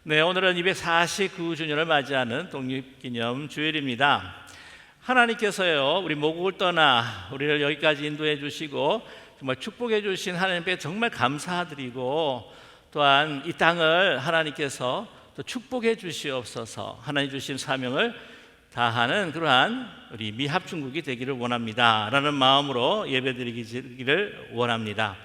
네, 오늘은 249주년을 맞이하는 독립기념 주일입니다. 하나님께서요, 우리 모국을 떠나 우리를 여기까지 인도해 주시고 정말 축복해 주신 하나님께 정말 감사드리고, 또한 이 땅을 하나님께서 또 축복해 주시옵소서, 하나님 주신 사명을 다하는 그러한 우리 미합중국이 되기를 원합니다 라는 마음으로 예배드리기를 원합니다.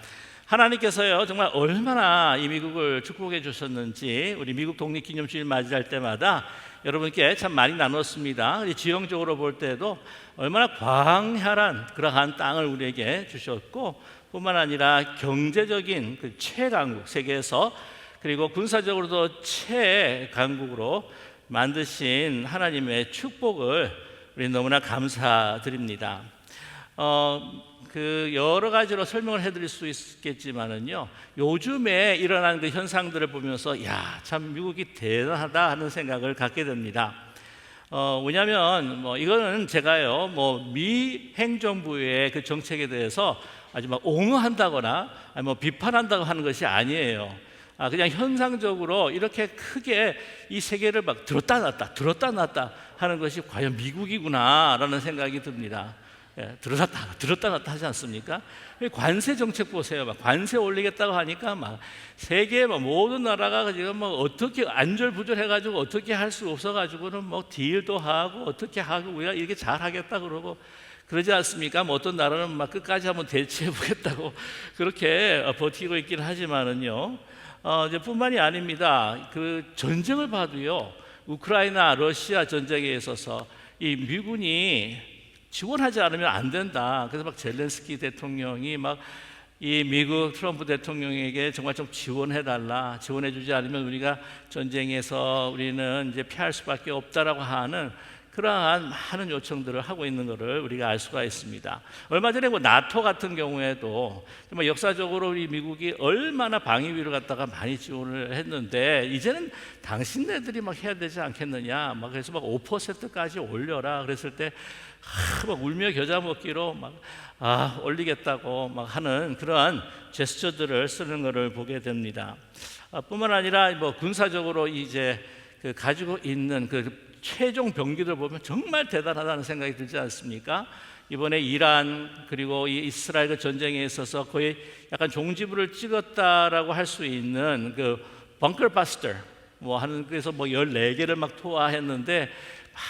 하나님께서요, 정말 얼마나 이 미국을 축복해 주셨는지 우리 미국 독립기념주일 맞이할 때마다 여러분께 참 많이 나눴습니다. 지형적으로 볼 때도 얼마나 광활한 그러한 땅을 우리에게 주셨고, 뿐만 아니라 경제적인 그 최강국, 세계에서, 그리고 군사적으로도 최강국으로 만드신 하나님의 축복을 우리 너무나 감사드립니다. 그 여러 가지로 설명을 해드릴 수 있겠지만은요, 요즘에 일어나는 그 현상들을 보면서 참 미국이 대단하다 하는 생각을 갖게 됩니다. 왜냐하면 이거는 제가요, 미 행정부의 그 정책에 대해서 아주 옹호한다거나 비판한다고 하는 것이 아니에요. 그냥 현상적으로 이렇게 크게 이 세계를 들었다 놨다 하는 것이 과연 미국이구나라는 생각이 듭니다. 들었다 놨다 하지 않습니까? 관세 정책 보세요. 관세 올리겠다고 하니까 세계 모든 나라가 지금 어떻게 안절부절해가지고 어떻게 할 수 없어가지고는 딜도 하고 어떻게 하고 우리가 이렇게 잘하겠다 그러고 그러지 않습니까? 어떤 나라는 끝까지 한번 대치해보겠다고 그렇게 버티고 있긴 하지만은요, 이제 뿐만이 아닙니다. 그 전쟁을 봐도요, 우크라이나 러시아 전쟁에 있어서 이 미군이 지원하지 않으면 안 된다. 그래서 젤렌스키 대통령이 이 미국 트럼프 대통령에게 정말 좀 지원해달라. 지원해주지 않으면 우리가 전쟁에서 우리는 이제 피할 수밖에 없다라고 하는 그러한 많은 요청들을 하고 있는 것을 우리가 알 수가 있습니다. 얼마 전에 나토 같은 경우에도 정말 역사적으로 우리 미국이 얼마나 방위비를 갖다가 많이 지원을 했는데, 이제는 당신네들이 해야 되지 않겠느냐. 그래서 5%까지 올려라. 그랬을 때 울며 겨자 먹기로 올리겠다고 하는 그러한 제스처들을 쓰는 것을 보게 됩니다. 뿐만 아니라 군사적으로 이제 가지고 있는 그 최종 병기들 보면 정말 대단하다는 생각이 들지 않습니까? 이번에 이란 그리고 이 이스라엘 전쟁에 있어서 거의 약간 종지부를 찍었다라고 할 수 있는 그 벙커 바스터 하는, 그래서 14개를 투하했는데,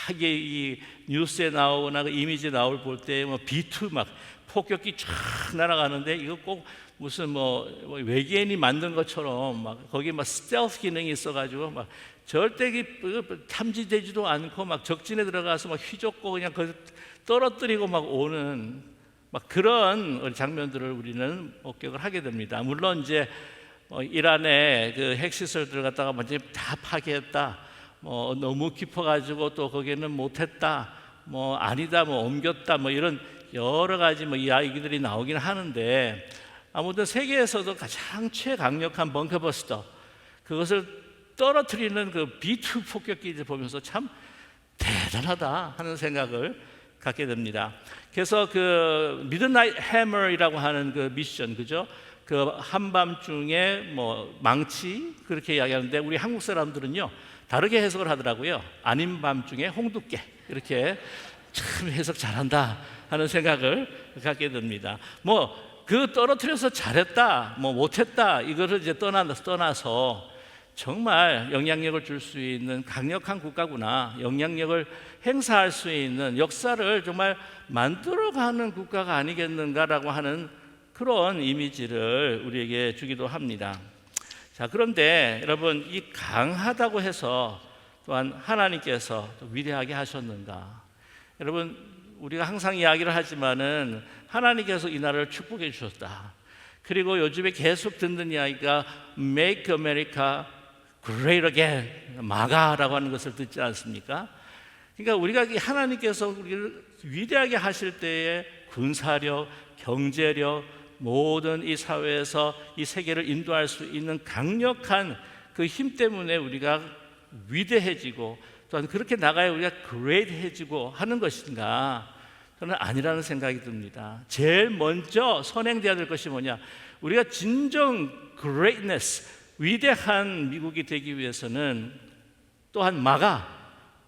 이게 이 뉴스에 나오거나 그 이미지 나올 볼 때 B2 폭격기 쫙 날아가는데, 이거 꼭 무슨 외계인이 만든 것처럼 거기 스텔스 기능이 있어가지고 절대 탐지되지도 않고 적진에 들어가서 휘젓고 그냥 떨어뜨리고 오는 그런 장면들을 우리는 목격을 하게 됩니다. 물론 이제 이란의 그 핵시설들을 갖다가 먼저 다 파괴했다, 너무 깊어가지고 또 거기는 못했다, 아니다, 옮겼다, 이런 여러 가지 이야기들이 나오긴 하는데, 아무튼 세계에서도 가장 최강력한 벙커버스터, 그것을 떨어뜨리는 그 B2 폭격기를 보면서 참 대단하다 하는 생각을 갖게 됩니다. 그래서 그 미드나잇 해머이라고 하는 그 미션, 그죠? 그 한밤중에 망치 그렇게 이야기하는데, 우리 한국 사람들은요 다르게 해석을 하더라고요. 아닌 밤중에 홍두깨, 이렇게 참 해석 잘한다 하는 생각을 갖게 됩니다. 그 떨어뜨려서 잘했다, 못했다, 이거를 이제 떠나서 정말 영향력을 줄 수 있는 강력한 국가구나, 영향력을 행사할 수 있는 역사를 정말 만들어가는 국가가 아니겠는가라고 하는 그런 이미지를 우리에게 주기도 합니다. 자, 그런데 여러분, 이 강하다고 해서 또한 하나님께서 또 위대하게 하셨는가? 여러분, 우리가 항상 이야기를 하지만은 하나님께서 이 나라를 축복해 주셨다. 그리고 요즘에 계속 듣는 이야기가 Make America Great Again, 마가라고 하는 것을 듣지 않습니까? 그러니까 우리가 하나님께서 우리를 위대하게 하실 때에 군사력, 경제력, 모든 이 사회에서 이 세계를 인도할 수 있는 강력한 그 힘 때문에 우리가 위대해지고, 또한 그렇게 나가야 우리가 great해지고 하는 것인가? 저는 아니라는 생각이 듭니다. 제일 먼저 선행돼야 될 것이 뭐냐? 우리가 진정 greatness, 위대한 미국이 되기 위해서는 또한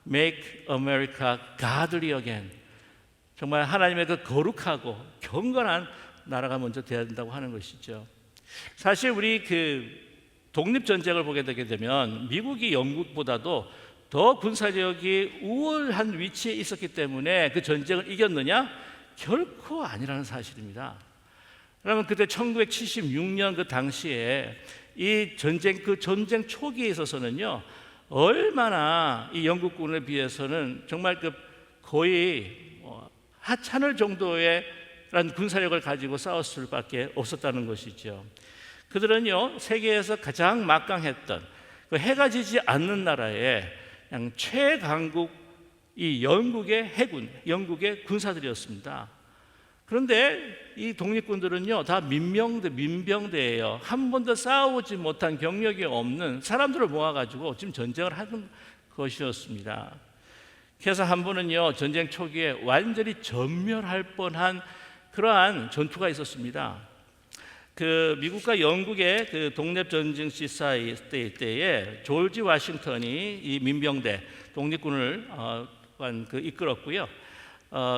Make America Godly Again, 정말 하나님의 그 거룩하고 경건한 나라가 먼저 돼야 된다고 하는 것이죠. 사실 우리 그 독립전쟁을 보게 되게 되면 미국이 영국보다도 더 군사력이 우월한 위치에 있었기 때문에 그 전쟁을 이겼느냐? 결코 아니라는 사실입니다. 그러면 그때 1976년 그 당시에 이 전쟁 초기에 있어서는요, 얼마나 이 영국군에 비해서는 정말 그 거의 하찮을 정도의 군사력을 가지고 싸웠을 수밖에 없었다는 것이죠. 그들은요, 세계에서 가장 막강했던 그 해가 지지 않는 나라의 그냥 최강국 이 영국의 해군, 영국의 군사들이었습니다. 그런데 이 독립군들은요, 다 민병대예요. 한 번도 싸우지 못한 경력이 없는 사람들을 모아가지고 지금 전쟁을 하는 것이었습니다. 그래서 한 번은요, 전쟁 초기에 완전히 전멸할 뻔한 그러한 전투가 있었습니다. 그 미국과 영국의 그 독립전쟁 시사이 때에 조지 워싱턴이 이 민병대 독립군을 이끌었고요.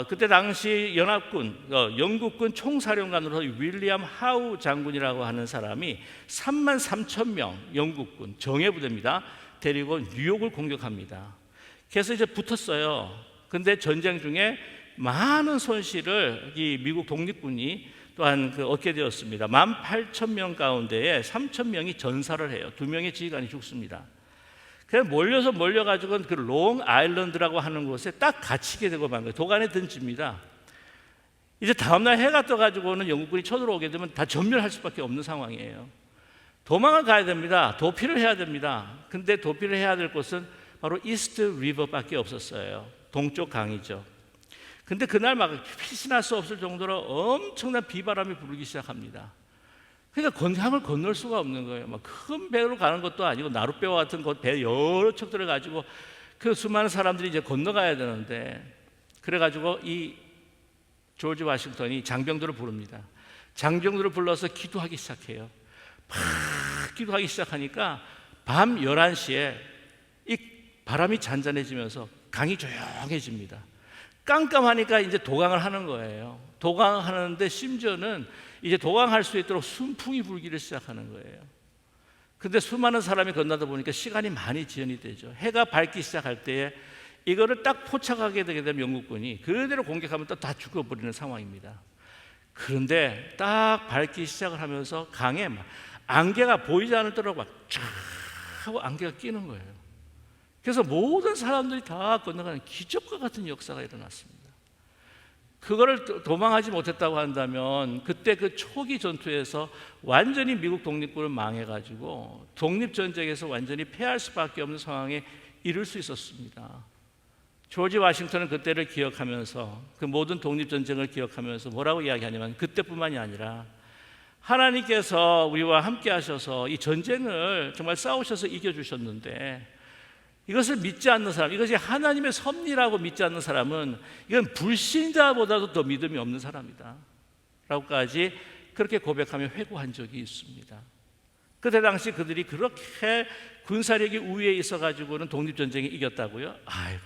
그때 당시 연합군 영국군 총사령관으로 윌리엄 하우 장군이라고 하는 사람이 3만 3천 명 영국군 정예부대입니다. 데리고 뉴욕을 공격합니다. 그래서 이제 붙었어요. 근데 전쟁 중에 많은 손실을 이 미국 독립군이 또한 얻게 되었습니다. 18,000명 가운데에 3,000명이 전사를 해요. 2명의 지휘관이 죽습니다. 그래서 몰려가지고 그 롱 아일랜드라고 하는 곳에 딱 갇히게 되고 만 거예요. 도간에 던집니다. 이제 다음날 해가 떠가지고는 영국군이 쳐들어오게 되면 다 전멸할 수밖에 없는 상황이에요. 도망을 가야 됩니다. 도피를 해야 됩니다. 근데 도피를 해야 될 곳은 바로 이스트 리버밖에 없었어요. 동쪽 강이죠. 근데 그날 막 빛이 날 수 없을 정도로 엄청난 비바람이 불기 시작합니다. 그러니까 강을 건널 수가 없는 거예요. 막 큰 배로 가는 것도 아니고 나룻배와 같은 배 여러 척들을 가지고 그 수많은 사람들이 이제 건너가야 되는데, 그래가지고 이 조지 워싱턴이 장병들을 부릅니다. 장병들을 불러서 기도하기 시작해요. 막 기도하기 시작하니까 밤 11시에 이 바람이 잔잔해지면서 강이 조용해집니다. 깜깜하니까 이제 도강을 하는 거예요. 도강하는데 심지어는 이제 도강할 수 있도록 순풍이 불기를 시작하는 거예요. 근데 수많은 사람이 건너다 보니까 시간이 많이 지연이 되죠. 해가 밝기 시작할 때에 이거를 딱 포착하게 되게 되면 영국군이 그대로 공격하면 또 다 죽어버리는 상황입니다. 그런데 딱 밝기 시작을 하면서 강에 막 안개가 보이지 않을 때로 막 쫙 하고 안개가 끼는 거예요. 그래서 모든 사람들이 다 건너가는 기적과 같은 역사가 일어났습니다. 그거를 도망하지 못했다고 한다면 그때 그 초기 전투에서 완전히 미국 독립군을 망해가지고 독립전쟁에서 완전히 패할 수밖에 없는 상황에 이를 수 있었습니다. 조지 워싱턴은 그때를 기억하면서 그 모든 독립전쟁을 기억하면서 뭐라고 이야기하냐면, 그때뿐만이 아니라 하나님께서 우리와 함께 하셔서 이 전쟁을 정말 싸우셔서 이겨주셨는데, 이것을 믿지 않는 사람, 이것이 하나님의 섭리라고 믿지 않는 사람은 이건 불신자보다도 더 믿음이 없는 사람이다 라고까지 그렇게 고백하며 회고한 적이 있습니다. 그때 당시 그들이 그렇게 군사력이 우위에 있어가지고는 독립전쟁에 이겼다고요? 아이고,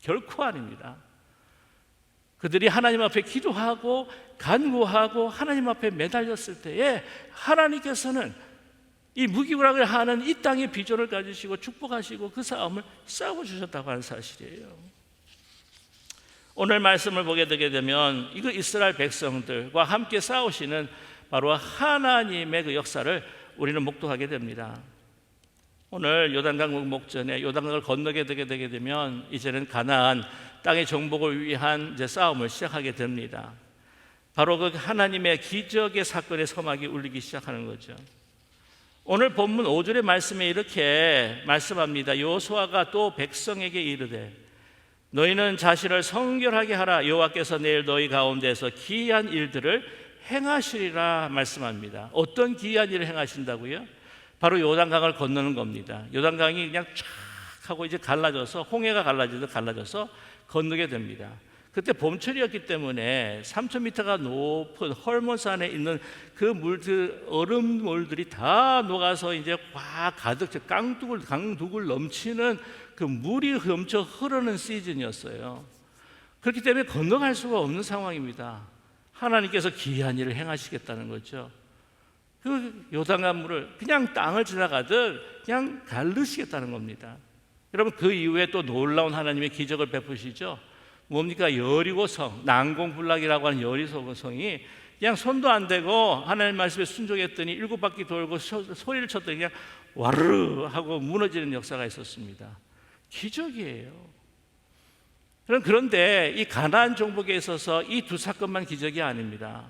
결코 아닙니다. 그들이 하나님 앞에 기도하고 간구하고 하나님 앞에 매달렸을 때에 하나님께서는 이 무기고락을 하는 이 땅의 비전을 가지시고 축복하시고 그 싸움을 싸워주셨다고 하는 사실이에요. 오늘 말씀을 보게 되게 되면 이거 이스라엘 백성들과 함께 싸우시는 바로 하나님의 그 역사를 우리는 목도하게 됩니다. 오늘 요단강 목전에 요단강을 건너게 되게 되면 이제는 가나안 땅의 정복을 위한 이제 싸움을 시작하게 됩니다. 바로 그 하나님의 기적의 사건의 서막이 울리기 시작하는 거죠. 오늘 본문 5절의 말씀에 이렇게 말씀합니다. 여호수아가 또 백성에게 이르되 너희는 자신을 성결하게 하라. 여호와께서 내일 너희 가운데서 기이한 일들을 행하시리라 말씀합니다. 어떤 기이한 일을 행하신다고요? 바로 요단강을 건너는 겁니다. 요단강이 그냥 쫙 하고 이제 갈라져서 홍해가 갈라져서 건너게 됩니다. 그때 봄철이었기 때문에 3,000m가 높은 헐몬산에 있는 그 얼음물들이 다 녹아서 이제 와 가득 강둑을 넘치는 그 물이 넘쳐 흐르는 시즌이었어요. 그렇기 때문에 건너갈 수가 없는 상황입니다. 하나님께서 기이한 일을 행하시겠다는 거죠. 그 요단강 물을 그냥 땅을 지나가듯 그냥 가르시겠다는 겁니다. 여러분, 그 이후에 또 놀라운 하나님의 기적을 베푸시죠. 뭡니까? 여리고성, 난공불락이라고 하는 여리고성이 그냥 손도 안 대고 하나님 말씀에 순종했더니 7바퀴 돌고 소리를 쳤더니 그냥 와르르 하고 무너지는 역사가 있었습니다. 기적이에요. 그런데 이 가나안 정복에 있어서 이 두 사건만 기적이 아닙니다.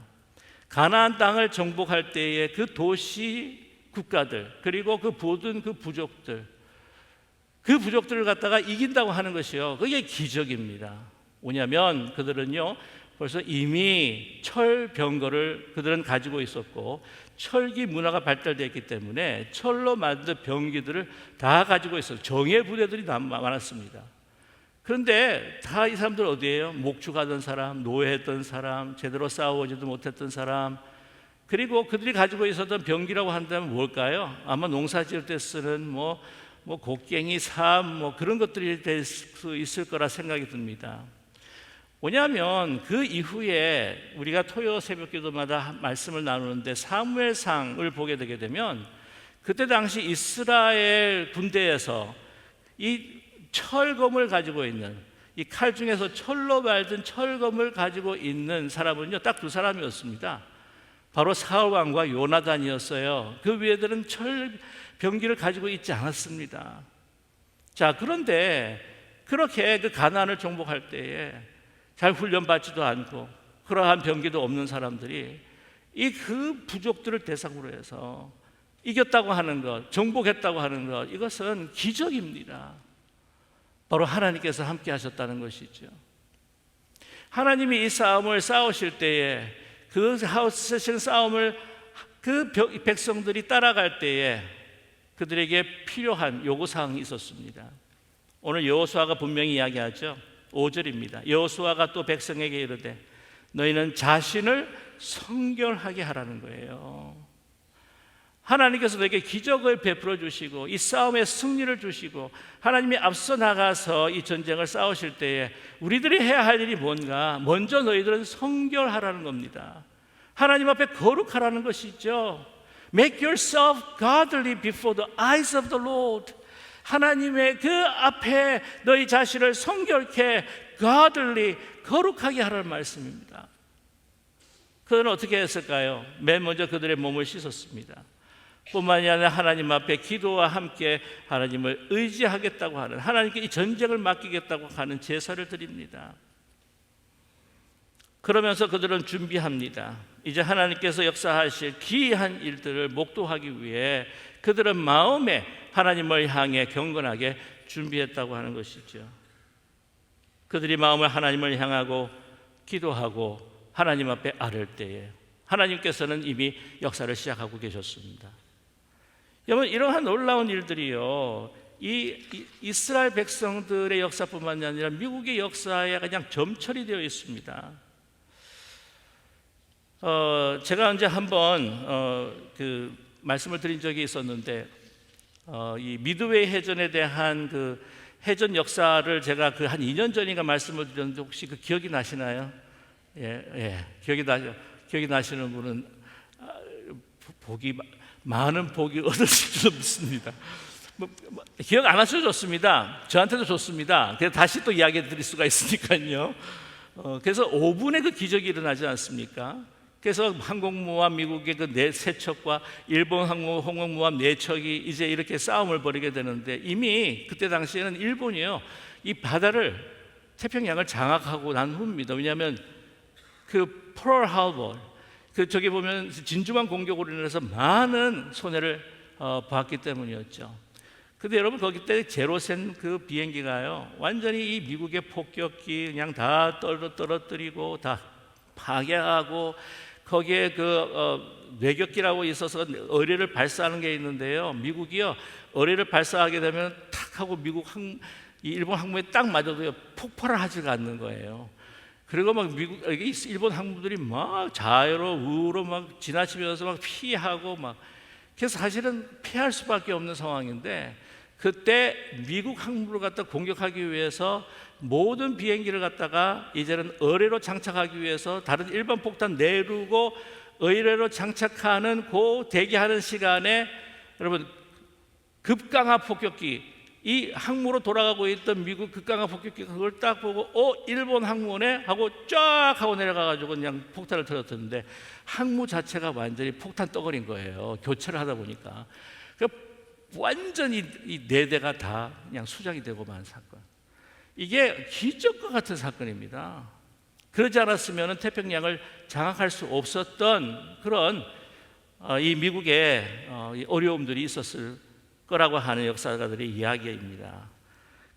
가나안 땅을 정복할 때에 그 도시 국가들, 그리고 그 모든 그 부족들을 갖다가 이긴다고 하는 것이요, 그게 기적입니다. 뭐냐면 그들은요 벌써 이미 철병거를 그들은 가지고 있었고, 철기 문화가 발달되었기 때문에 철로 만든 병기들을 다 가지고 있어요. 정예 부대들이 많았습니다. 그런데 다 이 사람들 어디예요? 목축하던 사람, 노예했던 사람, 제대로 싸워보지도 못했던 사람, 그리고 그들이 가지고 있었던 병기라고 한다면 뭘까요? 아마 농사 지을 때 쓰는 뭐 곡괭이, 삽, 그런 것들이 될 수 있을 거라 생각이 듭니다. 뭐냐면 그 이후에 우리가 토요 새벽기도마다 말씀을 나누는데 사무엘상을 보게 되게 되면 그때 당시 이스라엘 군대에서 이 철검을 가지고 있는, 이 칼 중에서 철로 말든 철검을 가지고 있는 사람은요 딱 두 사람이었습니다. 바로 사울 왕과 요나단이었어요. 그 위에들은 철 병기를 가지고 있지 않았습니다. 자, 그런데 그렇게 그 가나안을 정복할 때에 잘 훈련받지도 않고 그러한 병기도 없는 사람들이 이 그 부족들을 대상으로 해서 이겼다고 하는 것, 정복했다고 하는 것, 이것은 기적입니다. 바로 하나님께서 함께 하셨다는 것이죠. 하나님이 이 싸움을 싸우실 때에 그 하우스신 싸움을 그 백성들이 따라갈 때에 그들에게 필요한 요구사항이 있었습니다. 오늘 여호수아가 분명히 이야기하죠. 5절입니다. 여호수아가 또 백성에게 이르되 너희는 자신을 성결하게 하라는 거예요. 하나님께서 너에게 기적을 베풀어 주시고 이 싸움에 승리를 주시고 하나님이 앞서 나가서 이 전쟁을 싸우실 때에 우리들이 해야 할 일이 뭔가? 먼저 너희들은 성결하라는 겁니다. 하나님 앞에 거룩하라는 것이죠. Make yourself godly before the eyes of the Lord. 하나님의 그 앞에 너희 자신을 성결케 godly, 거룩하게 하라는 말씀입니다. 그들은 어떻게 했을까요? 맨 먼저 그들의 몸을 씻었습니다. 뿐만이 아니라 하나님 앞에 기도와 함께 하나님을 의지하겠다고 하는, 하나님께 이 전쟁을 맡기겠다고 하는 제사를 드립니다. 그러면서 그들은 준비합니다. 이제 하나님께서 역사하실 기이한 일들을 목도하기 위해 그들은 마음에 하나님을 향해 경건하게 준비했다고 하는 것이죠. 그들이 마음을 하나님을 향하고 기도하고 하나님 앞에 아를 때에 하나님께서는 이미 역사를 시작하고 계셨습니다. 여러분, 이러한 놀라운 일들이요, 이 이스라엘 백성들의 역사뿐만 아니라 미국의 역사에 그냥 점철이 되어 있습니다. 제가 언제 한번 그 말씀을 드린 적이 있었는데, 이 미드웨이 해전에 대한 그 해전 역사를 제가 그 한 2년 전인가 말씀을 드렸는데 혹시 그 기억이 나시나요? 기억이 나시는 분은 많은 복이 얻으실 줄 믿습니다. 기억 안 하셔도 좋습니다. 저한테도 좋습니다. 그래서 다시 또 이야기 드릴 수가 있으니까요. 그래서 5분의 그 기적이 일어나지 않습니까? 그래서 항공모함 미국의 그 세 척과 일본 항공모함 4척이 이제 이렇게 싸움을 벌이게 되는데, 이미 그때 당시에는 일본이요 이 바다를, 태평양을 장악하고 난 후입니다. 왜냐하면 그 펄 하버, 그 저기 보면 진주만 공격으로 인해서 많은 손해를 봤기 때문이었죠. 근데 여러분, 거기 때 제로센 그 비행기가요 완전히 이 미국의 폭격기 그냥 다 떨어뜨리고 다 파괴하고, 거기에 그 뇌격기라고 있어서 어뢰를 발사하는 게 있는데요, 미국이요 어뢰를 발사하게 되면 탁 하고 일본 항모에 딱 맞아도요 폭발을 하지가 않는 거예요. 그리고 막 일본 항모들이 막 좌로 우로 막 지나치면서 막 피하고 막, 그래서 사실은 피할 수밖에 없는 상황인데, 그때 미국 항모를 갖다 공격하기 위해서 모든 비행기를 갖다가 이제는 의뢰로 장착하기 위해서 다른 일반 폭탄 내리고 의뢰로 장착하는 그 대기하는 시간에, 여러분, 급강하 폭격기, 이 항모로 돌아가고 있던 미국 급강하 폭격기가 그걸 딱 보고 일본 항모네 하고 쫙 하고 내려가가지고 그냥 폭탄을 터졌는데, 항모 자체가 완전히 폭탄 덩어리인 거예요. 교체를 하다 보니까. 완전히 이 네 대가 다 그냥 수장이 되고 만 사건. 이게 기적과 같은 사건입니다. 그러지 않았으면 태평양을 장악할 수 없었던 그런 이 미국의 어려움들이 있었을 거라고 하는 역사가들의 이야기입니다.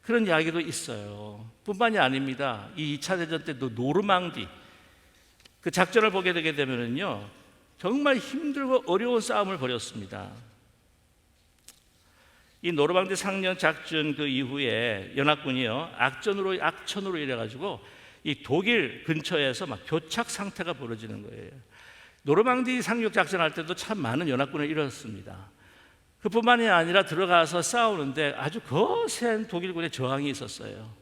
그런 이야기도 있어요. 뿐만이 아닙니다. 이 2차 대전 때도 노르망디 그 작전을 보게 되게 되면은요, 정말 힘들고 어려운 싸움을 벌였습니다. 이 노르망디 상륙 작전 그 이후에 연합군이요, 악천후로 이래가지고 이 독일 근처에서 막 교착 상태가 벌어지는 거예요. 노르망디 상륙 작전할 때도 참 많은 연합군을 잃었습니다. 그뿐만이 아니라 들어가서 싸우는데 아주 거센 독일군의 저항이 있었어요.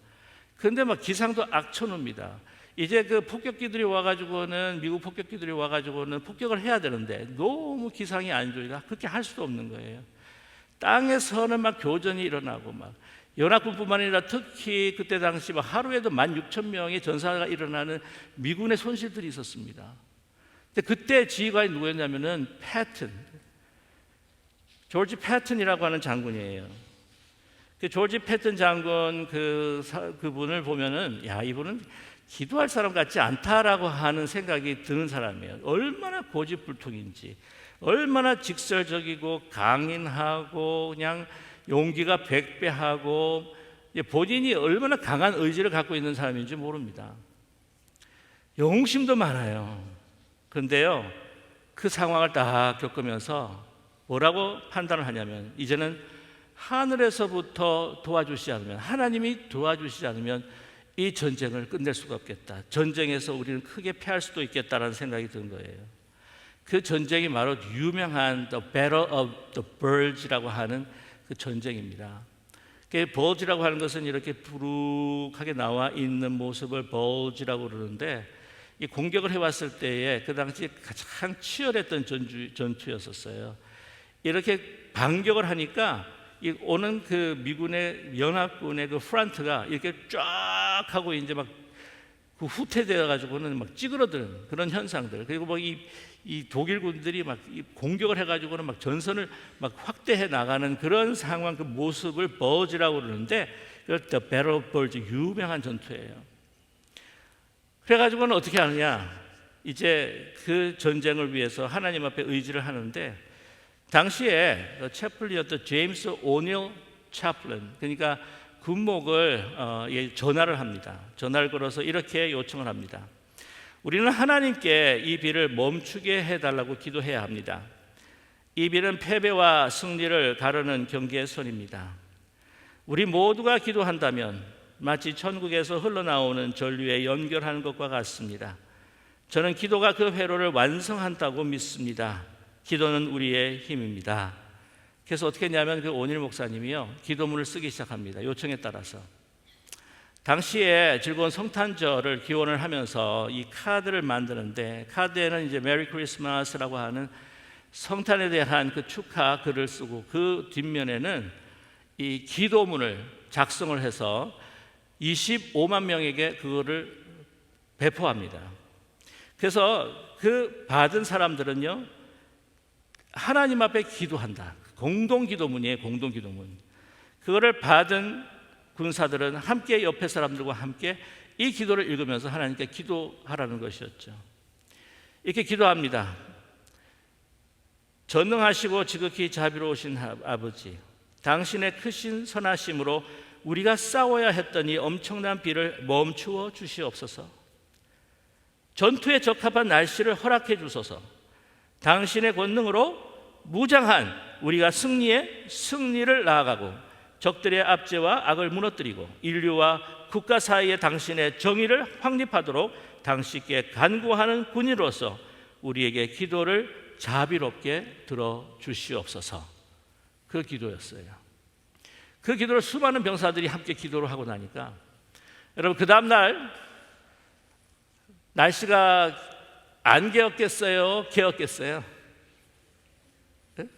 그런데 막 기상도 악천후입니다. 이제 그 폭격기들이 와가지고는, 미국 폭격기들이 와가지고는 폭격을 해야 되는데 너무 기상이 안 좋으니까 그렇게 할 수도 없는 거예요. 땅에서는 막 교전이 일어나고, 막 연합군뿐만 아니라 특히 그때 당시 막 하루에도 16,000명의 전사가 일어나는 미군의 손실들이 있었습니다. 근데 그때 지휘관이 누구였냐면은 조지 패튼이라고 하는 장군이에요. 그 조지 패튼 장군 그분을 보면은, 야, 이분은 기도할 사람 같지 않다라고 하는 생각이 드는 사람이에요. 얼마나 고집불통인지, 얼마나 직설적이고 강인하고 그냥 용기가 100배하고 본인이 얼마나 강한 의지를 갖고 있는 사람인지 모릅니다. 영웅심도 많아요. 그런데요, 그 상황을 딱 겪으면서 뭐라고 판단을 하냐면, 이제는 하늘에서부터 도와주시지 않으면, 하나님이 도와주시지 않으면 이 전쟁을 끝낼 수가 없겠다. 전쟁에서 우리는 크게 패할 수도 있겠다라는 생각이 든 거예요. 그 전쟁이 바로 유명한 The Battle of the Bulge라고 하는 그 전쟁입니다. 그 bulge라고 하는 것은 이렇게 부룩하게 나와 있는 모습을 bulge라고 그러는데, 이 공격을 해왔을 때에 그 당시 가장 치열했던 전투였었어요. 이렇게 반격을 하니까 이 오는 그 미군의 연합군의 그 프런트가 이렇게 쫙 하고 이제 막 그 후퇴되어 가지고는 막 찌그러드는 그런 현상들, 그리고 뭐 이 독일군들이 막 공격을 해가지고는 막 전선을 막 확대해 나가는 그런 상황, 그 모습을 버즈라고 그러는데, The Battle of Bulge, 유명한 전투예요. 그래가지고는 어떻게 하느냐, 이제 그 전쟁을 위해서 하나님 앞에 의지를 하는데, 당시에 채플린이었던 제임스 오닐 채플린, 그러니까 군목을 전화를 합니다. 전화를 걸어서 이렇게 요청을 합니다. 우리는 하나님께 이 비를 멈추게 해달라고 기도해야 합니다. 이 비는 패배와 승리를 가르는 경계의 선입니다. 우리 모두가 기도한다면 마치 천국에서 흘러나오는 전류에 연결하는 것과 같습니다. 저는 기도가 그 회로를 완성한다고 믿습니다. 기도는 우리의 힘입니다. 그래서 어떻게 했냐면 그 오닐 목사님이요, 기도문을 쓰기 시작합니다. 요청에 따라서. 당시에 즐거운 성탄절을 기원을 하면서 이 카드를 만드는데, 카드에는 이제 메리 크리스마스라고 하는 성탄에 대한 그 축하 글을 쓰고, 그 뒷면에는 이 기도문을 작성을 해서 25만 명에게 그거를 배포합니다. 그래서 그 받은 사람들은요, 하나님 앞에 기도한다. 공동기도문이에요. 공동기도문. 그거를 받은 군사들은 함께 옆에 사람들과 함께 이 기도를 읽으면서 하나님께 기도하라는 것이었죠. 이렇게 기도합니다. 전능하시고 지극히 자비로우신 아버지, 당신의 크신 선하심으로 우리가 싸워야 했던 이 엄청난 비를 멈추어 주시옵소서. 전투에 적합한 날씨를 허락해 주소서. 당신의 권능으로 무장한 우리가 승리를 나아가고 적들의 압제와 악을 무너뜨리고 인류와 국가 사이에 당신의 정의를 확립하도록 당신께 간구하는 군인으로서 우리에게 기도를 자비롭게 들어주시옵소서. 그 기도였어요. 그 기도를 수많은 병사들이 함께 기도를 하고 나니까 여러분, 그 다음 날 날씨가 안 개었겠어요? 개었겠어요? 네?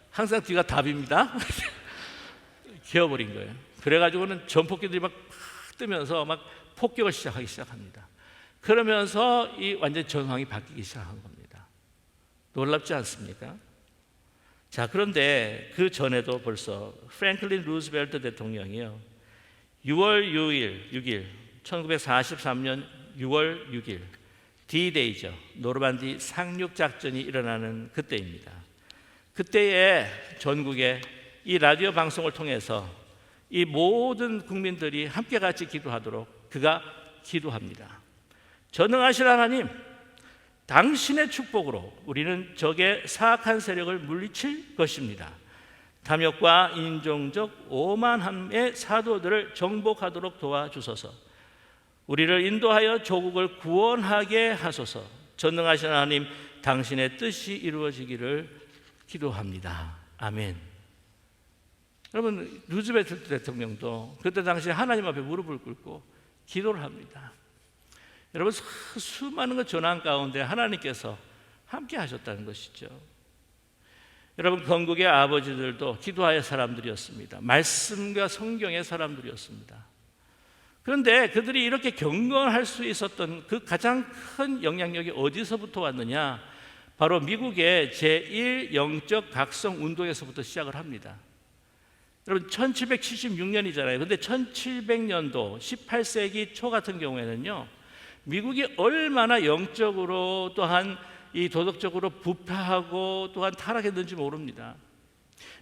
항상 뒤가 답입니다. 개어버린 거예요. 그래가지고는 전폭기들이 막 뜨면서 막 폭격을 시작합니다. 그러면서 이 완전 전황이 바뀌기 시작한 겁니다. 놀랍지 않습니까? 자, 그런데 그 전에도 벌써 프랭클린 루즈벨트 대통령이요, 6월 6일 1943년 6월 6일 D-Day죠. 노르만디 상륙 작전이 일어나는 그때입니다. 그때에 전국에 이 라디오 방송을 통해서 이 모든 국민들이 함께 같이 기도하도록 그가 기도합니다. 전능하신 하나님, 당신의 축복으로 우리는 적의 사악한 세력을 물리칠 것입니다. 탐욕과 인종적 오만함의 사도들을 정복하도록 도와주소서. 우리를 인도하여 조국을 구원하게 하소서. 전능하신 하나님, 당신의 뜻이 이루어지기를 기도합니다. 아멘. 여러분, 루즈벨트 대통령도 그때 당시에 하나님 앞에 무릎을 꿇고 기도를 합니다. 여러분, 수많은 그 전황 가운데 하나님께서 함께 하셨다는 것이죠. 여러분, 건국의 아버지들도 기도하의 사람들이었습니다. 말씀과 성경의 사람들이었습니다. 그런데 그들이 이렇게 경건할 수 있었던 그 가장 큰 영향력이 어디서부터 왔느냐? 바로 미국의 제1 영적 각성 운동에서부터 시작을 합니다. 여러분, 1776년이잖아요. 근데 1700년도 18세기 초 같은 경우에는요, 미국이 얼마나 영적으로 또한 이 도덕적으로 부패하고 또한 타락했는지 모릅니다.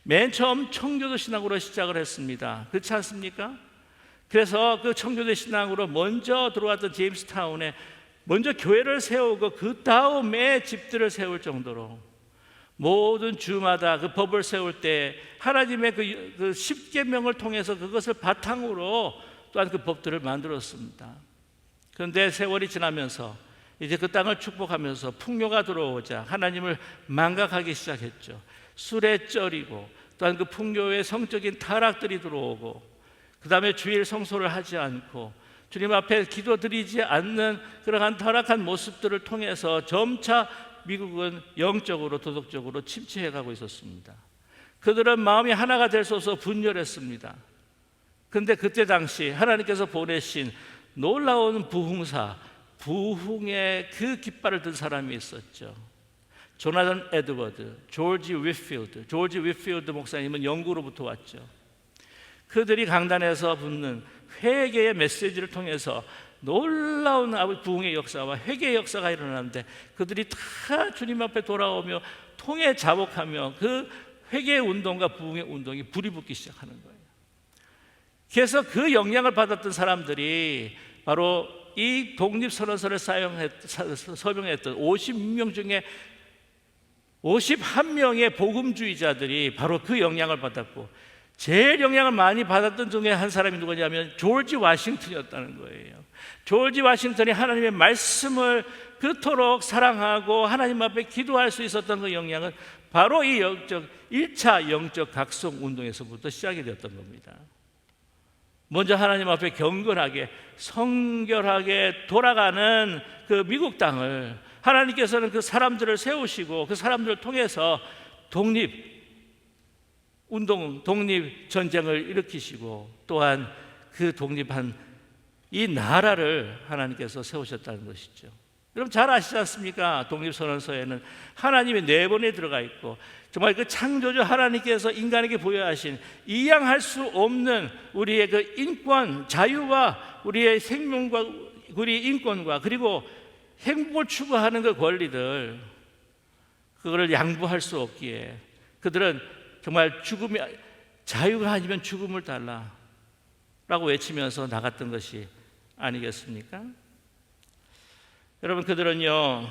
맨 처음 청교도 신학으로 시작을 했습니다. 그렇지 않습니까? 그래서 그 청교도 신학으로 먼저 들어왔던 제임스타운에 먼저 교회를 세우고 그 다음에 집들을 세울 정도로 모든 주마다 그 법을 세울 때 하나님의 그 십계명을 통해서 그것을 바탕으로 또한 그 법들을 만들었습니다. 그런데 세월이 지나면서 이제 그 땅을 축복하면서 풍요가 들어오자 하나님을 망각하기 시작했죠. 술에 쩔이고 또한 그 풍요의 성적인 타락들이 들어오고, 그 다음에 주일 성소를 하지 않고 주님 앞에 기도드리지 않는 그러한 타락한 모습들을 통해서 점차 미국은 영적으로 도덕적으로 침체해가고 있었습니다. 그들은 마음이 하나가 될 수 없어 분열했습니다. 그런데 그때 당시 하나님께서 보내신 놀라운 부흥사, 부흥의 그 깃발을 든 사람이 있었죠. 조나단 에드워드, 조지 윗필드 목사님은 영국으로부터 왔죠. 그들이 강단에서 붙는 회개의 메시지를 통해서 놀라운 부흥의 역사와 회개의 역사가 일어나는데, 그들이 다 주님 앞에 돌아오며 통해 자복하며 그 회개의 운동과 부흥의 운동이 불이 붙기 시작하는 거예요. 그래서 그 영향을 받았던 사람들이 바로 이 독립선언서를 서명했던 56명 중에 51명의 복음주의자들이 바로 그 영향을 받았고, 제일 영향을 많이 받았던 중에 한 사람이 누구냐면 조지 워싱턴이었다는 거예요. 조지 워싱턴이 하나님의 말씀을 그토록 사랑하고 하나님 앞에 기도할 수 있었던 그 영향은 바로 이 1차 영적 각성 운동에서부터 시작이 되었던 겁니다. 먼저 하나님 앞에 경건하게 성결하게 돌아가는 그 미국 땅을 하나님께서는 그 사람들을 세우시고 그 사람들을 통해서 독립전쟁을 일으키시고 또한 그 독립한 이 나라를 하나님께서 세우셨다는 것이죠. 여러분 잘 아시지 않습니까? 독립선언서에는 하나님이 4번에 들어가 있고, 정말 그 창조주 하나님께서 인간에게 부여하신 이양할 수 없는 우리의 그 인권, 자유와 우리의 생명과 우리의 인권과 그리고 행복을 추구하는 그 권리들, 그거를 양보할 수 없기에 그들은 정말 자유가 아니면 죽음을 달라라고 외치면서 나갔던 것이 아니겠습니까? 여러분, 그들은요,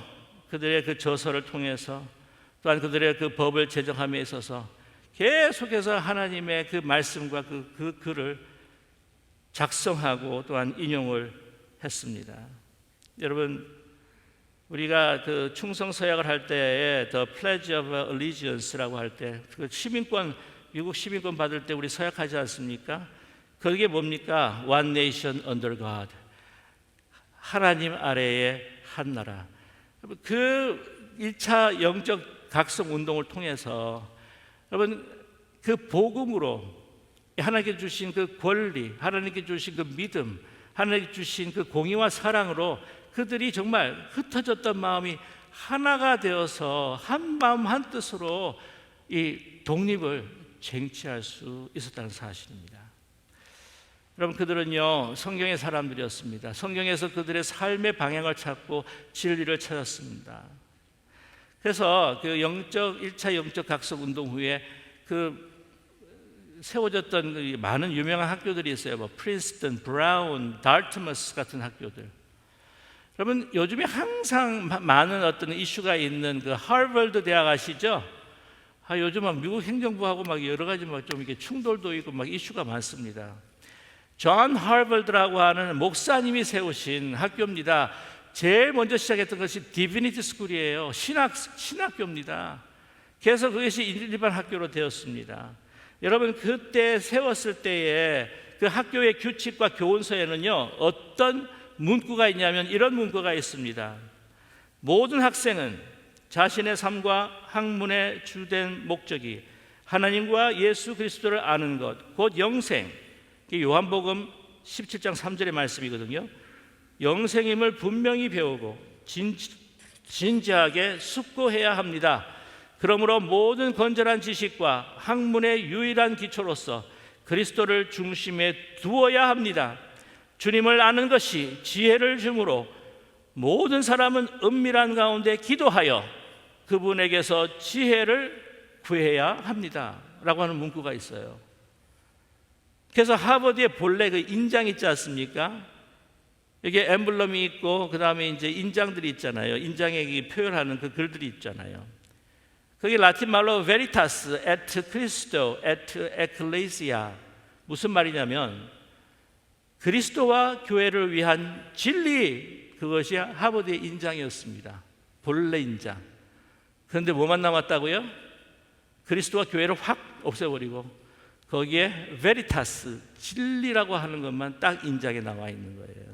그들의 그 저서를 통해서 또한 그들의 그 법을 제정함에 있어서 계속해서 하나님의 그 말씀과 그 글을 작성하고 또한 인용을 했습니다. 여러분, 우리가 그 충성 서약을 할 때에 The Pledge of Allegiance라고 할 때 그 시민권, 미국 시민권 받을 때 우리 서약하지 않습니까? 그게 뭡니까? One nation under God. 하나님 아래에 한 나라. 그 1차 영적 각성 운동을 통해서 여러분, 그 복음으로 하나님께 주신 그 권리, 하나님께 주신 그 믿음, 하나님께 주신 그 공의와 사랑으로 그들이 정말 흩어졌던 마음이 하나가 되어서 한 마음 한 뜻으로 이 독립을 쟁취할 수 있었다는 사실입니다. 여러분, 그들은요 성경의 사람들이었습니다. 성경에서 그들의 삶의 방향을 찾고 진리를 찾았습니다. 그래서 그 1차 영적 각성 운동 후에 그 세워졌던 그 많은 유명한 학교들이 있어요. 뭐 프린스턴, 브라운, 다르트머스 같은 학교들. 여러분, 요즘에 항상 많은 어떤 이슈가 있는 그 하버드 대학 아시죠? 요즘 막 미국 행정부하고 막 여러 가지 막 좀 이렇게 충돌도 있고 막 이슈가 많습니다. 존 하버드라고 하는 목사님이 세우신 학교입니다. 제일 먼저 시작했던 것이 디비니티 스쿨이에요. 신학교입니다. 그래서 그것이 일반 학교로 되었습니다. 여러분, 그때 세웠을 때에 그 학교의 규칙과 교훈서에는요 어떤 문구가 있냐면 이런 문구가 있습니다. 모든 학생은 자신의 삶과 학문의 주된 목적이 하나님과 예수 그리스도를 아는 것, 곧 영생, 요한복음 17장 3절의 말씀이거든요. 영생임을 분명히 배우고 진지하게 숙고해야 합니다. 그러므로 모든 건전한 지식과 학문의 유일한 기초로서 그리스도를 중심에 두어야 합니다. 주님을 아는 것이 지혜를 주므로 모든 사람은 은밀한 가운데 기도하여 그분에게서 지혜를 구해야 합니다 라고 하는 문구가 있어요. 그래서 하버드의 본래 그 인장 있지 않습니까? 여기에 엠블럼이 있고 그 다음에 이제 인장들이 있잖아요. 인장에 표현하는 그 글들이 있잖아요. 그게 라틴 말로 Veritas et Christo et Ecclesia. 무슨 말이냐면 그리스도와 교회를 위한 진리, 그것이 하버드의 인장이었습니다. 본래 인장. 그런데 뭐만 남았다고요? 그리스도와 교회를 확 없애버리고 거기에 Veritas, 진리라고 하는 것만 딱 인장에 나와 있는 거예요.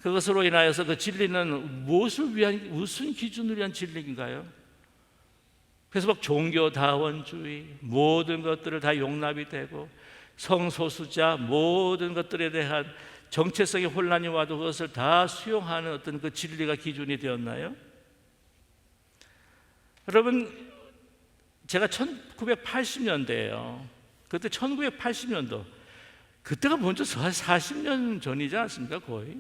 그것으로 인하여서 그 진리는 무슨 기준으로 위한 진리인가요? 그래서 막 종교다원주의, 모든 것들을 다 용납이 되고 성소수자, 모든 것들에 대한 정체성의 혼란이 와도 그것을 다 수용하는 어떤 그 진리가 기준이 되었나요? 여러분, 제가 1980년대예요. 그때 1980년도, 그때가 먼저 40년 전이지 않습니까? 거의.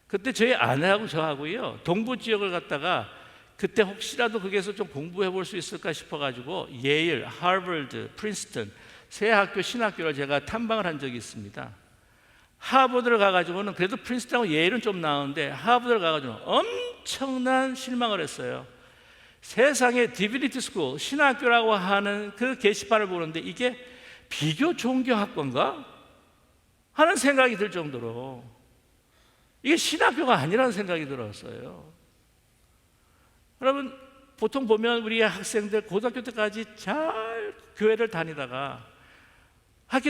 그때 저희 아내하고 저하고요 동부 지역을 갔다가 그때 혹시라도 거기에서 좀 공부해 볼 수 있을까 싶어가지고 예일, 하버드, 프린스턴 세 학교 신학교를 제가 탐방을 한 적이 있습니다. 하버드를 가가지고는 그래도 프린스턴하고 예일은 좀 나은데 하버드를 가가지고는 엄청난 실망을 했어요. 세상에 디비니티 스쿨, 신학교라고 하는 그 게시판을 보는데 이게 비교 종교학과인가? 하는 생각이 들 정도로 이게 신학교가 아니라는 생각이 들었어요. 여러분, 보통 보면 우리 학생들 고등학교 때까지 잘 교회를 다니다가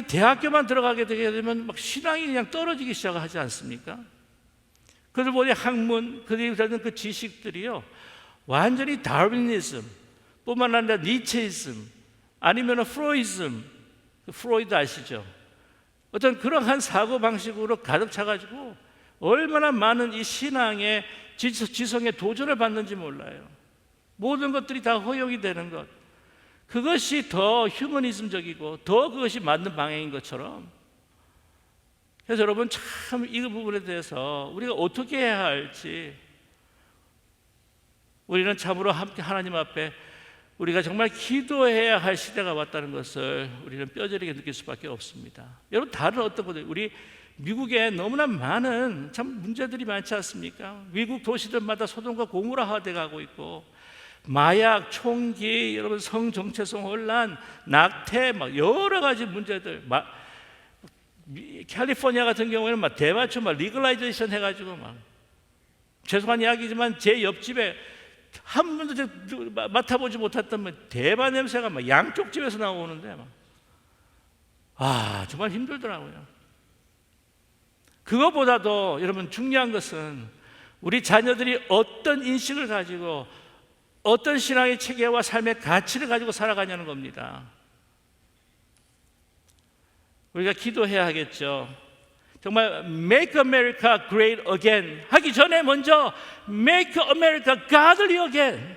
대학교만 들어가게 되게 되면 막 신앙이 그냥 떨어지기 시작하지 않습니까? 그들 보니 학문, 그들이 가진 그 지식들이요 완전히 다르비니즘 뿐만 아니라 니체이즘 아니면 프로이즘, 프로이드 아시죠? 어떤 그러한 사고방식으로 가득 차가지고 얼마나 많은 이 신앙의 지성에 도전을 받는지 몰라요. 모든 것들이 다 허용이 되는 것, 그것이 더 휴머니즘적이고 더 그것이 맞는 방향인 것처럼. 그래서 여러분, 참 이 부분에 대해서 우리가 어떻게 해야 할지, 우리는 참으로 함께 하나님 앞에 우리가 정말 기도해야 할 시대가 왔다는 것을 우리는 뼈저리게 느낄 수밖에 없습니다. 여러분, 다른 어떤 것들, 우리 미국에 너무나 많은 참 문제들이 많지 않습니까? 미국 도시들마다 소돔과 고모라화 돼 가고 있고 마약, 총기, 여러분 성정체성 혼란, 낙태, 막 여러 가지 문제들. 캘리포니아 같은 경우에는 막 대마초 막 리글라이제이션 해가지고 막 죄송한 이야기지만 제 옆집에 한 번도 맡아보지 못했던 대마 냄새가 막 양쪽 집에서 나오는데 정말 힘들더라고요. 그것보다도 여러분 중요한 것은 우리 자녀들이 어떤 인식을 가지고 어떤 신앙의 체계와 삶의 가치를 가지고 살아가냐는 겁니다. 우리가 기도해야 하겠죠. 정말 Make America Great Again 하기 전에 먼저 Make America Godly Again,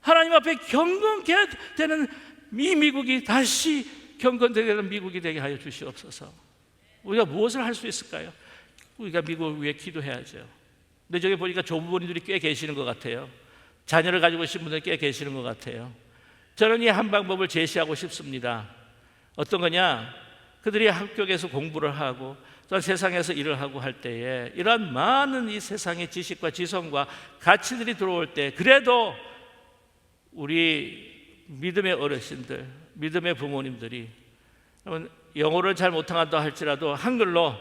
하나님 앞에 경건케 되는 이 미국이 다시 경건되게 되는 미국이 되게 하여 주시옵소서. 우리가 무엇을 할 수 있을까요? 우리가 미국을 위해 기도해야죠. 근데 저기 보니까 조부모님들이 꽤 계시는 것 같아요. 자녀를 가지고 계신 분들이 꽤 계시는 것 같아요. 저는 이 한 방법을 제시하고 싶습니다. 어떤 거냐? 그들이 학교에서 공부를 하고 또한 세상에서 일을 하고 할 때에 이러한 많은 이 세상의 지식과 지성과 가치들이 들어올 때, 그래도 우리 믿음의 어르신들, 믿음의 부모님들이 영어를 잘 못한다 할지라도 한글로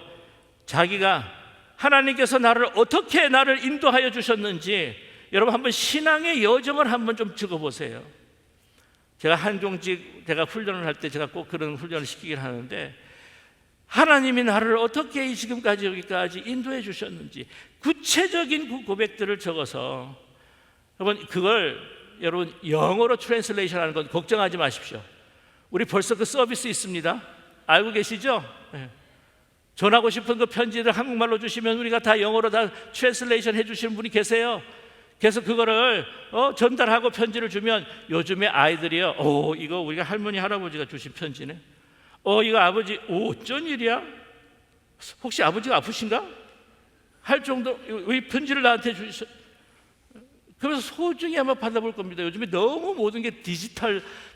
자기가 하나님께서 어떻게 나를 인도하여 주셨는지 여러분 한번 신앙의 여정을 한번 좀 적어보세요. 제가 한종직 훈련을 할 때 제가 꼭 그런 훈련을 시키긴 하는데, 하나님이 나를 어떻게 지금까지 여기까지 인도해 주셨는지 구체적인 그 고백들을 적어서, 여러분 영어로 트랜슬레이션 하는 건 걱정하지 마십시오. 우리 벌써 그 서비스 있습니다. 알고 계시죠? 네. 전하고 싶은 그 편지를 한국말로 주시면 우리가 다 영어로 다 트랜슬레이션 해주시는 분이 계세요. 그래서 그거를 전달하고 편지를 주면 요즘에 아이들이요, 이거 우리가 할머니 할아버지가 주신 편지네. 이거 아버지, 어쩐 일이야? 혹시 아버지가 아프신가? 할 정도 왜 편지를 나한테 주셔? 그래서 소중히 한번 받아볼 겁니다. 요즘에 너무 모든 게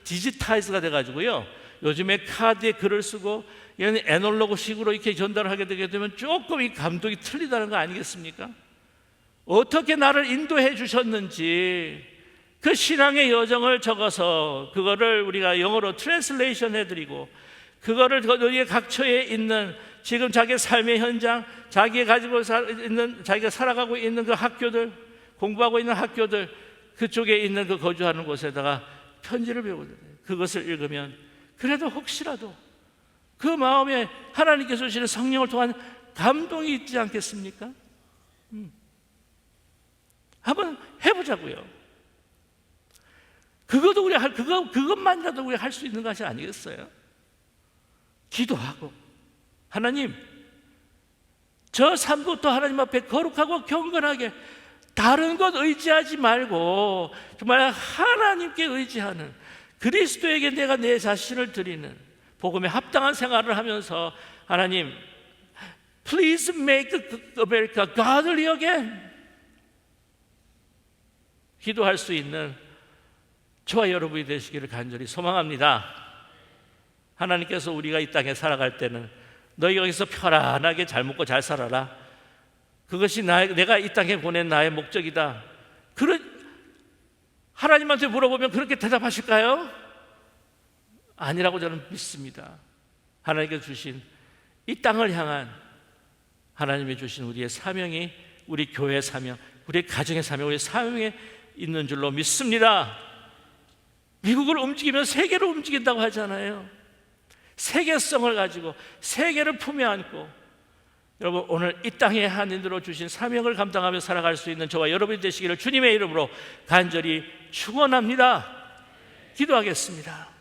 디지타이즈가 돼가지고요. 요즘에 카드에 글을 쓰고 이런 애널로그식으로 이렇게 전달을 하게 되게 되면 조금 이 감독이 틀리다는 거 아니겠습니까? 어떻게 나를 인도해 주셨는지 그 신앙의 여정을 적어서 그거를 우리가 영어로 트랜슬레이션 해드리고, 그거를 너희의 각처에 있는 지금 자기의 삶의 현장, 자기가 살아가고 있는 그 학교들, 공부하고 있는 학교들, 그쪽에 있는 그 거주하는 곳에다가 편지를 배우거든요. 그것을 읽으면 그래도 혹시라도 그 마음에 하나님께서 주시는 성령을 통한 감동이 있지 않겠습니까? 한번 해보자고요. 그것만이라도 우리 할 수 있는 것이 아니겠어요? 기도하고, 하나님, 저 삶부터 하나님 앞에 거룩하고 경건하게 다른 것 의지하지 말고 정말 하나님께 의지하는, 그리스도에게 내가 내 자신을 드리는 복음에 합당한 생활을 하면서, 하나님, Please make America godly again. 기도할 수 있는 저와 여러분이 되시기를 간절히 소망합니다. 하나님께서 우리가 이 땅에 살아갈 때는 너희 여기서 편안하게 잘 먹고 잘 살아라, 그것이 내가 이 땅에 보낸 나의 목적이다. 하나님한테 물어보면 그렇게 대답하실까요? 아니라고 저는 믿습니다. 하나님께서 주신 이 땅을 향한 하나님이 주신 우리의 사명이 우리 교회의 사명, 우리 가정의 사명, 우리 사명에 있는 줄로 믿습니다. 미국을 움직이면 세계를 움직인다고 하잖아요. 세계성을 가지고 세계를 품에 안고, 여러분 오늘 이 땅에 한인으로 주신 사명을 감당하며 살아갈 수 있는 저와 여러분이 되시기를 주님의 이름으로 간절히 축원합니다. 기도하겠습니다.